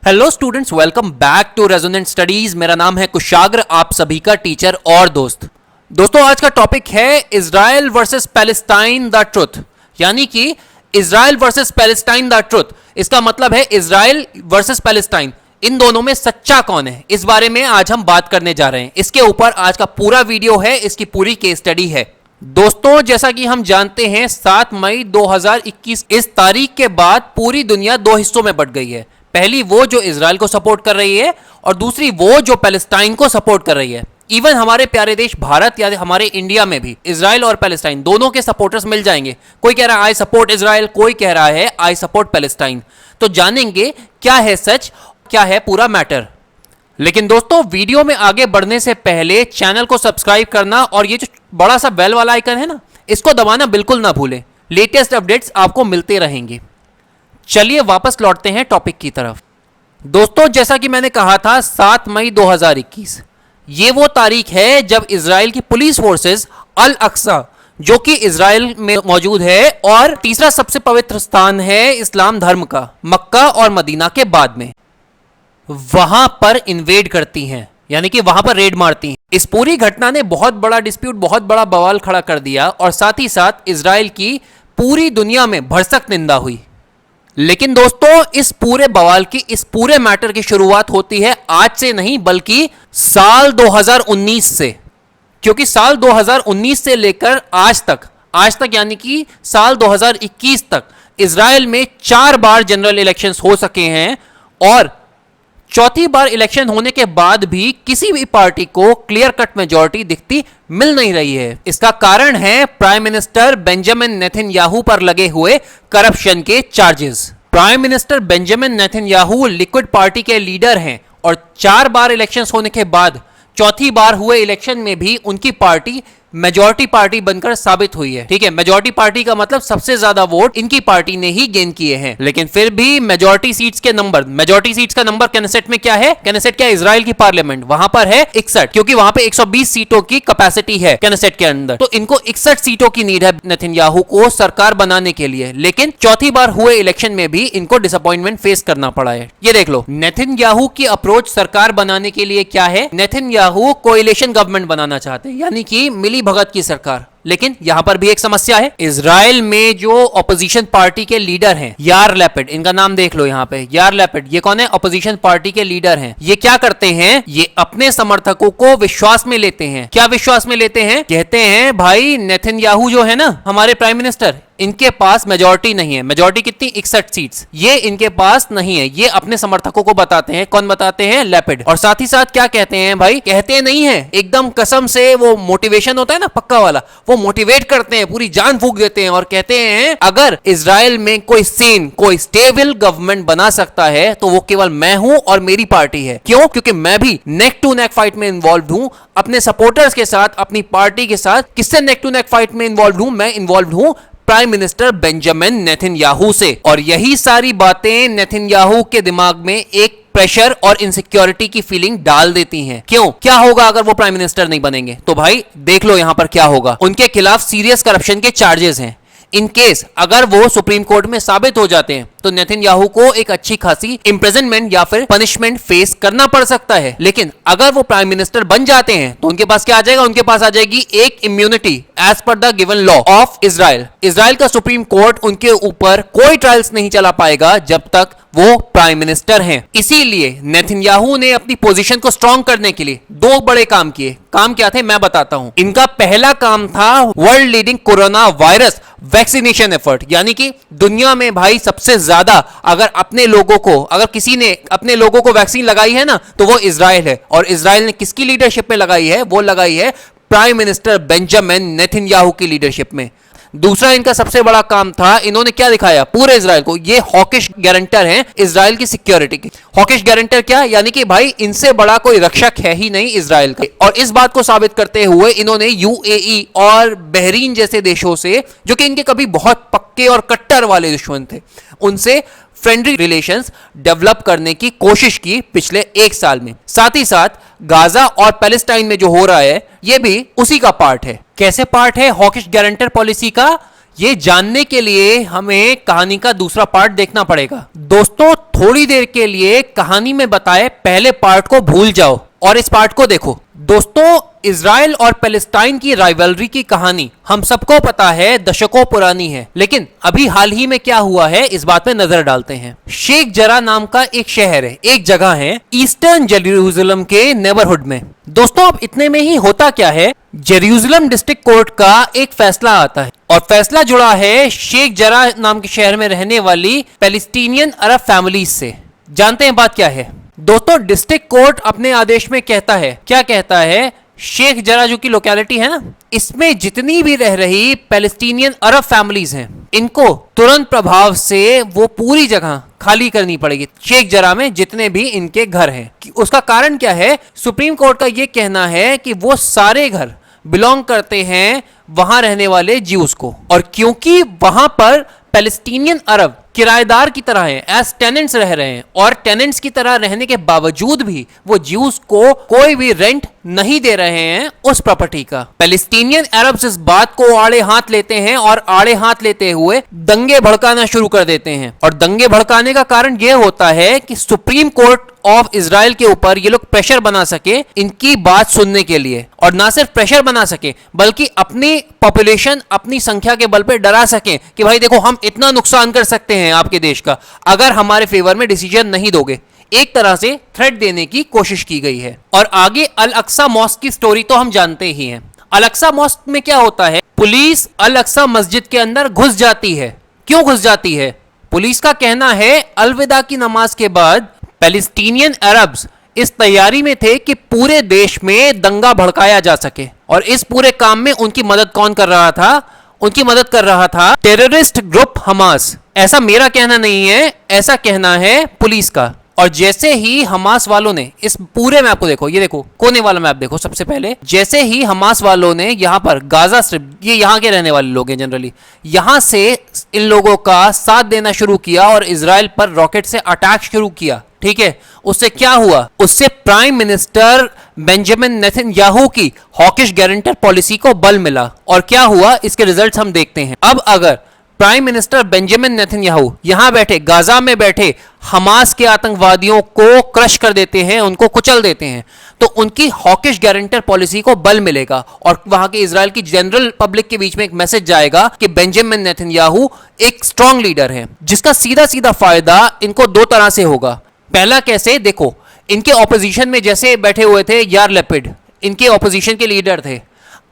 Hello students, welcome back to resonant studies. मेरा नाम है कुशाग्र, आप सभी का टीचर और दोस्तों आज का टॉपिक है Israel versus Palestine the truth, यानी कि Israel versus Palestine the truth. इसका मतलब है इजराइल वर्सेस पैलेस्टाइन, इन दोनों में सच्चा कौन है, इस बारे में आज हम बात करने जा रहे हैं। इसके ऊपर आज का पूरा वीडियो है, इसकी पूरी केस स्टडी है। दोस्तों जैसा कि हम जानते हैं 7 मई 2021 इस तारीख के बाद पूरी दुनिया दो हिस्सों में बंट गई है। पहली वो जो इजराइल को सपोर्ट कर रही है और दूसरी वो जो पैलेस्टाइन को सपोर्ट कर रही है। इवन हमारे प्यारे देश भारत या हमारे इंडिया में भी इजराइल और पैलेस्टाइन दोनों के सपोर्टर्स मिल जाएंगे। कोई कह रहा है आई सपोर्ट इजराइल, कोई कह रहा है आई सपोर्ट पैलेस्टाइन। तो जानेंगे क्या है सच, क्या है पूरा मैटर। लेकिन दोस्तों वीडियो में आगे बढ़ने से पहले चैनल को सब्सक्राइब करना और ये जो बड़ा सा बेल वाला आइकन है ना, इसको दबाना बिल्कुल ना भूलें। लेटेस्ट अपडेट्स आपको मिलते रहेंगे। चलिए वापस लौटते हैं टॉपिक की तरफ। दोस्तों जैसा कि मैंने कहा था 7 मई 2021 ये वो तारीख है जब इजराइल की पुलिस फोर्सेस अल अक्सा, जो कि इजराइल में मौजूद है और तीसरा सबसे पवित्र स्थान है इस्लाम धर्म का, मक्का और मदीना के बाद में, वहां पर इन्वेड करती हैं, यानी कि वहां पर रेड मारती हैं। इस पूरी घटना ने बहुत बड़ा डिस्प्यूट, बहुत बड़ा बवाल खड़ा कर दिया और साथ ही साथ इजराइल की पूरी दुनिया में भरसक निंदा हुई। लेकिन दोस्तों इस पूरे बवाल की, इस पूरे मैटर की शुरुआत होती है आज से नहीं बल्कि साल 2019 से, क्योंकि साल 2019 से लेकर आज तक यानी कि साल 2021 तक इजराइल में 4 बार जनरल इलेक्शंस हो सके हैं और चौथी बार इलेक्शन होने के बाद भी किसी भी पार्टी को क्लियर कट मेजॉरिटी दिखती मिल नहीं रही है। इसका कारण है प्राइम मिनिस्टर बेंजामिन नेतन्याहू पर लगे हुए करप्शन के charges. Prime minister Benjamin Netanyahu liquid party के लीडर हैं और 4 बार इलेक्शंस होने के बाद चौथी बार हुए इलेक्शन में भी उनकी पार्टी मेजॉरिटी पार्टी बनकर साबित हुई है। ठीक है, मेजॉरिटी पार्टी का मतलब सबसे ज्यादा वोट इनकी पार्टी ने ही गेन किए हैं। लेकिन फिर भी मेजॉरिटी सीट्स का नंबर कैनेसेट में क्या है? कैनेसेट क्या? इजराइल की पार्लियामेंट, वहां पर है 61, क्योंकि वहां पे 120 सीटों की कैपेसिटी है कैनेसेट के अंदर। तो इनको 61 सीटों की नीड है नेतन्याहू को सरकार बनाने के लिए। लेकिन चौथी बार हुए इलेक्शन में भी इनको डिसअपॉइंटमेंट फेस करना पड़ा है। ये देख लो, नेतन्याहू की अप्रोच सरकार बनाने के लिए क्या है? नेतन्याहू कोएलिशन गवर्नमेंट बनाना चाहते हैं, यानी कि मिली भगत की सरकार। लेकिन यहां पर भी एक समस्या है। इजराइल में जो ऑपोजिशन पार्टी के लीडर हैं यार लैपिड, इनका नाम देख लो यहां पे, यार लैपिड, ये कौन है? ऑपोजिशन पार्टी के लीडर हैं। ये क्या करते हैं? ये अपने समर्थकों को विश्वास में लेते हैं। क्या विश्वास में लेते हैं? कहते हैं भाई नेतन्याहू जो है ना, हमारे प्राइम मिनिस्टर, इनके पास मेजॉरिटी नहीं है। मेजॉरिटी कितनी? 61 सीट्स, ये इनके पास नहीं है। ये अपने समर्थकों को बताते हैं। कौन बताते हैं? लैपिड। और साथ ही साथ क्या कहते हैं भाई? कहते नहीं है, एकदम कसम से, वो मोटिवेशन होता है ना पक्का वाला, वो मोटिवेट करते हैं, पूरी जान फूंक देते हैं और कहते हैं अगर इजराइल में कोई सेन, कोई स्टेबल गवर्नमेंट बना सकता है तो वो केवल मैं हूं और मेरी पार्टी है। क्यों? क्योंकि मैं भी नेक टू नेक फाइट में इन्वॉल्व हूं, अपने सपोर्टर्स के साथ, अपनी पार्टी के साथ। किससे नेक टू नेक फाइट में इन्वॉल्व हूं? मैं इन्वॉल्व हूं प्राइम मिनिस्टर बेंजामिन नेतन्याहू से। और यही सारी बातें नेतन्याहू के दिमाग में एक प्रेशर और इनसिक्योरिटी की फीलिंग डाल देती हैं। क्यों? क्या होगा अगर वो प्राइम मिनिस्टर नहीं बनेंगे? तो भाई देख लो यहां पर क्या होगा। उनके खिलाफ सीरियस करप्शन के चार्जेस हैं। इन केस अगर वो सुप्रीम कोर्ट में साबित हो जाते हैं तो नेतन्याहू को एक अच्छी खासी इंप्रिजनमेंट या फिर पनिशमेंट फेस करना पड़ सकता है। लेकिन अगर वो प्राइम मिनिस्टर बन जाते हैं तो उनके पास क्या आ जाएगा? उनके पास आ जाएगी एक immunity as per the given law of Israel. Israel का सुप्रीम कोर्ट उनके ऊपर कोई ट्रायल्स नहीं चला पाएगा जब तक वो प्राइम मिनिस्टर हैं। इसीलिए नेतन्याहू ने अपनी पोजीशन को स्ट्रांग करने के लिए 2 बड़े काम किए। काम क्या थे मैं बताता हूं। इनका पहला काम था world leading corona virus vaccination effort, यानी कि दुनिया में भाई सबसे ज्यादा अगर किसी ने अपने लोगों को वैक्सीन लगाई है ना तो वो इजराइल है। और इजराइल ने किसकी लीडरशिप में लगाई है? वो लगाई है प्राइम मिनिस्टर बेंजामिन नेतन्याहू की लीडरशिप में। दूसरा इनका सबसे बड़ा काम था, इन्होंने क्या दिखाया पूरे इजराइल को? ये हॉकिश गारंटर हैं इजराइल की सिक्योरिटी की। हॉकिश गारंटर क्या? यानी कि भाई इनसे बड़ा कोई रक्षक है ही नहीं इजराइल का। और इस बात को साबित करते हुए इन्होंने यूएई और बहरीन जैसे देशों से, जो कि इनके कभी बहुत पक्के और कट्टर वाले दुश्मन थे, उनसे फ्रेंडली रिलेशंस डेवलप करने की कोशिश की पिछले 1 साल में। साथ ही साथ गाजा और पैलेस्टाइन में जो हो रहा है ये भी उसी का पार्ट है। कैसे पार्ट है हॉकिश गारंटर पॉलिसी का? ये जानने के लिए हमें कहानी का दूसरा पार्ट देखना पड़ेगा। दोस्तों थोड़ी देर के लिए कहानी में बताए पहले पार्ट को भूल जाओ और इस पार्ट को देखो। दोस्तों इजराइल और पैलेस्टाइन की राइवलरी की कहानी हम सबको पता है, दशकों पुरानी है, लेकिन अभी हाल ही में क्या हुआ है इस बात में नजर डालते हैं। शेख जरा नाम का एक शहर है, एक जगह है ईस्टर्न जेरूसलम के नेबरहुड में। दोस्तों अब इतने में ही होता क्या है, जेरूसलम डिस्ट्रिक्ट कोर्ट का एक फैसला आता है और फैसला जुड़ा है शेख जरा नाम के शहर में रहने वाली पैलेस्टीनियन अरब फैमिलीज से। जानते हैं बात क्या है? दोस्तों डिस्ट्रिक्ट कोर्ट अपने आदेश में कहता है, क्या कहता है, शेख जरा जो की लोकेलिटी है ना, इसमें जितनी भी रह रही पैलेस्टीनियन अरब फैमिलीज हैं, इनको तुरंत प्रभाव से वो पूरी जगह खाली करनी पड़ेगी। शेख जरा में जितने भी इनके घर हैं, उसका कारण क्या है? सुप्रीम कोर्ट का ये कहना है कि वो सारे घर बिलोंग करते हैं वहां रहने वाले ज्यूज को, और क्योंकि वहां पर पैलेस्टीनियन अरब किराएदार की तरह हैं, एज टेनेंट्स रह रहे हैं, और टेनेंट्स की तरह रहने के बावजूद भी वो ज्यूज को कोई भी रेंट नहीं दे रहे हैं उस प्रॉपर्टी का। पैलेस्टीनियन अरब्स इस बात को आड़े हाथ लेते हैं और आड़े हाथ लेते हुए दंगे भड़काना शुरू कर देते हैं, और दंगे भड़काने का कारण यह होता है कि सुप्रीम कोर्ट ऑफ इजराइल के ऊपर ये लोग प्रेशर बना सके इनकी बात सुनने के लिए, और ना सिर्फ प्रेशर बना सके बल्कि अपनी पॉपुलेशन, अपनी संख्या के बल पे डरा सके कि भाई देखो हम इतना नुकसान कर सकते हैं आपके देश का अगर हमारे फेवर में डिसीजन नहीं दोगे। एक तरह से थ्रेट देने की कोशिश की गई है। और आगे अल अक्सा मॉस्क की स्टोरी तो हम जानते ही हैं। अल अक्सा मॉस्क में क्या होता है, पुलिस अल अक्सा मस्जिद के अंदर घुस जाती है। क्यों घुस जाती है? पुलिस का कहना है अलविदा की नमाज के बाद पैलेस्टीनियन अरब्स इस तैयारी में थे कि पूरे देश में दंगा भड़काया जा सके, और इस पूरे काम में उनकी मदद कौन कर रहा था? उनकी मदद कर रहा था टेररिस्ट ग्रुप हमास। ऐसा मेरा कहना नहीं है, ऐसा कहना है पुलिस का। और जैसे ही हमास वालों ने इस पूरे मैप को देखो, ये देखो कोने वाला मैप देखो, सबसे पहले जैसे ही हमास वालों ने यहाँ पर गाजा स्ट्रिप, ये यहाँ के रहने वाले लोग हैं जनरली, यहाँ से इन लोगों का साथ देना शुरू किया और इजराइल पर रॉकेट से अटैक शुरू किया, ठीक है। उससे क्या हुआ? उससे प्राइम मिनिस्टर बेंजामिन नेतन्याहू की हॉकिश गारंटर पॉलिसी को बल मिला, और क्या हुआ इसके रिजल्ट्स हम देखते हैं। अब अगर प्राइम मिनिस्टर बेंजामिन नेतन्याहू यहां बैठे गाजा में बैठे हमास के आतंकवादियों को क्रश कर देते हैं, उनको कुचल देते हैं, तो उनकी हॉकिश गारंटर पॉलिसी को बल मिलेगा, और वहां के इजराइल की जनरल पब्लिक के बीच में एक मैसेज जाएगा कि बेंजामिन नेतन्याहू एक स्ट्रांग लीडर है, जिसका सीधा सीधा फायदा इनको दो तरह से होगा। पहला कैसे? देखो इनके ऑपोजिशन में जैसे बैठे हुए थे यार लैपिड, इनके ऑपोजिशन के लीडर थे।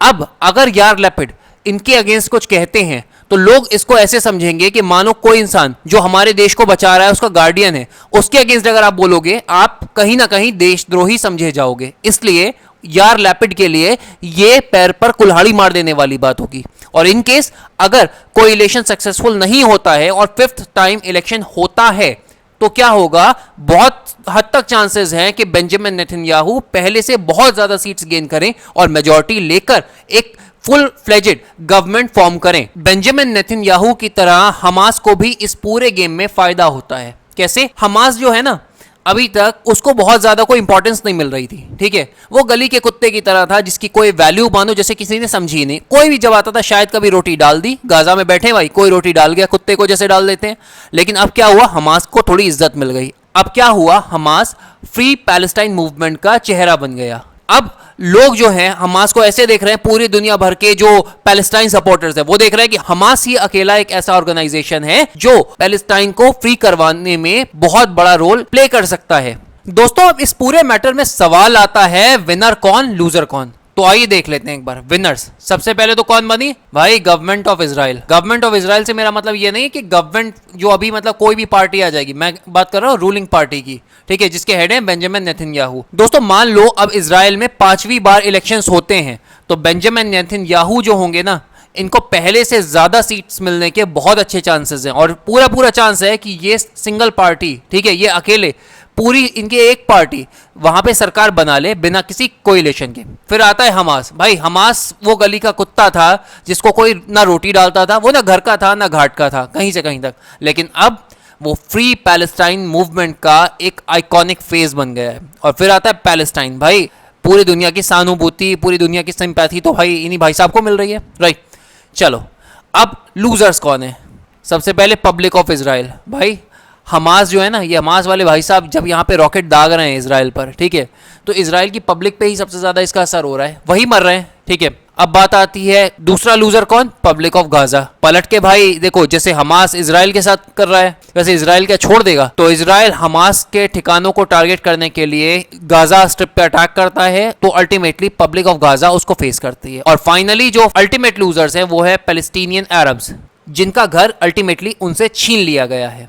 अब अगर यार लैपिड इनके अगेंस्ट कुछ कहते हैं तो लोग इसको ऐसे समझेंगे कि मानो कोई इंसान जो हमारे देश को बचा रहा है, उसका गार्डियन है, उसके अगेंस्ट अगर आप बोलोगे आप कहीं ना कहीं देशद्रोही समझे जाओगे। इसलिए यार लैपिड के लिए ये पैर पर कुल्हाड़ी मार देने वाली बात होगी। और इन केस अगर कोई इलेक्शन सक्सेसफुल नहीं होता है और 5th टाइम इलेक्शन होता है तो क्या होगा? बहुत हद तक चांसेस हैं कि बेंजामिन नेतन्याहू पहले से बहुत ज्यादा सीट्स गेन करें और मेजॉरिटी लेकर एक फुल फ्लेजेड गवर्नमेंट फॉर्म करें। बेंजामिन नेतन्याहू की तरह हमास को भी इस पूरे गेम में फायदा होता है। कैसे? हमास जो है ना, अभी तक उसको बहुत ज्यादा कोई इंपॉर्टेंस नहीं मिल रही थी, ठीक है। वो गली के कुत्ते की तरह था जिसकी कोई वैल्यू मानो जैसे किसी ने समझी नहीं। कोई भी जब आता था शायद कभी रोटी डाल दी, गाजा में बैठे भाई कोई रोटी डाल गया, कुत्ते को जैसे डाल देते हैं। लेकिन अब क्या हुआ? हमास को थोड़ी इज्जत मिल गई। अब क्या हुआ? हमास फ्री पैलेस्टाइन मूवमेंट का चेहरा बन गया। अब लोग जो हैं हमास को ऐसे देख रहे हैं, पूरी दुनिया भर के जो पैलेस्टाइन सपोर्टर्स हैं वो देख रहे हैं कि हमास ही अकेला एक ऐसा ऑर्गेनाइजेशन है जो पैलेस्टाइन को फ्री करवाने में बहुत बड़ा रोल प्ले कर सकता है। दोस्तों अब इस पूरे मैटर में सवाल आता है विनर कौन, लूजर कौन। तो आइए देख लेते हैं एक बार। विनर्स सबसे पहले तो कौन बनी? भाई government of Israel. Government of Israel से मेरा मतलब ये नहीं कि गवर्नमेंट जो अभी मतलब कोई भी पार्टी आ जाएगी, मैं बात कर रहा हूँ रूलिंग पार्टी की, ठीक है, जिसके हेड है बेंजामिन नेतन्याहू। दोस्तों मान लो अब इजराइल में 5वीं बार इलेक्शंस होते हैं तो बेंजामिन नेतन्याहू जो होंगे ना, इनको पहले से ज्यादा सीट्स मिलने के बहुत अच्छे चांसेस हैं, और पूरा चांस है कि ये सिंगल पार्टी, ठीक है, ये अकेले पूरी इनके एक पार्टी वहां पे सरकार बना ले बिना किसी कोएलिशन के। फिर आता है हमास। भाई हमास वो गली का कुत्ता था जिसको कोई ना रोटी डालता था, वो ना घर का था ना घाट का था, कहीं से कहीं तक। लेकिन अब वो फ्री पैलेस्टाइन मूवमेंट का एक आइकॉनिक फेज बन गया है। और फिर आता है पैलेस्टाइन। भाई पूरी दुनिया की सहानुभूति, पूरी दुनिया की सिंपैथी तो भाई इन्हीं भाई साहब को मिल रही है, राइट। चलो अब लूजर्स कौन है? सबसे पहले पब्लिक ऑफ इजराइल। भाई हमास जो है ना, ये हमास वाले भाई साहब जब यहाँ पे रॉकेट दाग रहे हैं इजराइल पर, ठीक है, तो इजराइल की पब्लिक पे ही सबसे ज्यादा इसका असर हो रहा है, वही मर रहे हैं, ठीक है। अब बात आती है दूसरा लूजर कौन? Public of Gaza. पलट के भाई देखो, जैसे हमास इजराइल के साथ कर रहा है, वैसे इजराइल क्या छोड़ देगा? तो इजराइल हमास के ठिकानों को टारगेट करने के लिए गाजा स्ट्रिप पे अटैक करता है, तो अल्टीमेटली पब्लिक ऑफ गाजा उसको फेस करती है। और फाइनली जो अल्टीमेट लूजर्स है वो है पैलेस्टीनियन अरब्स, जिनका घर अल्टीमेटली उनसे छीन लिया गया है।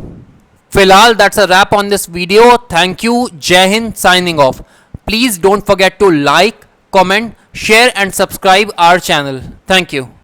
फिलहाल that's a wrap on this video. Thank you, Jai Hind, signing off. Please don't forget to like, comment, share and subscribe our channel. Thank you.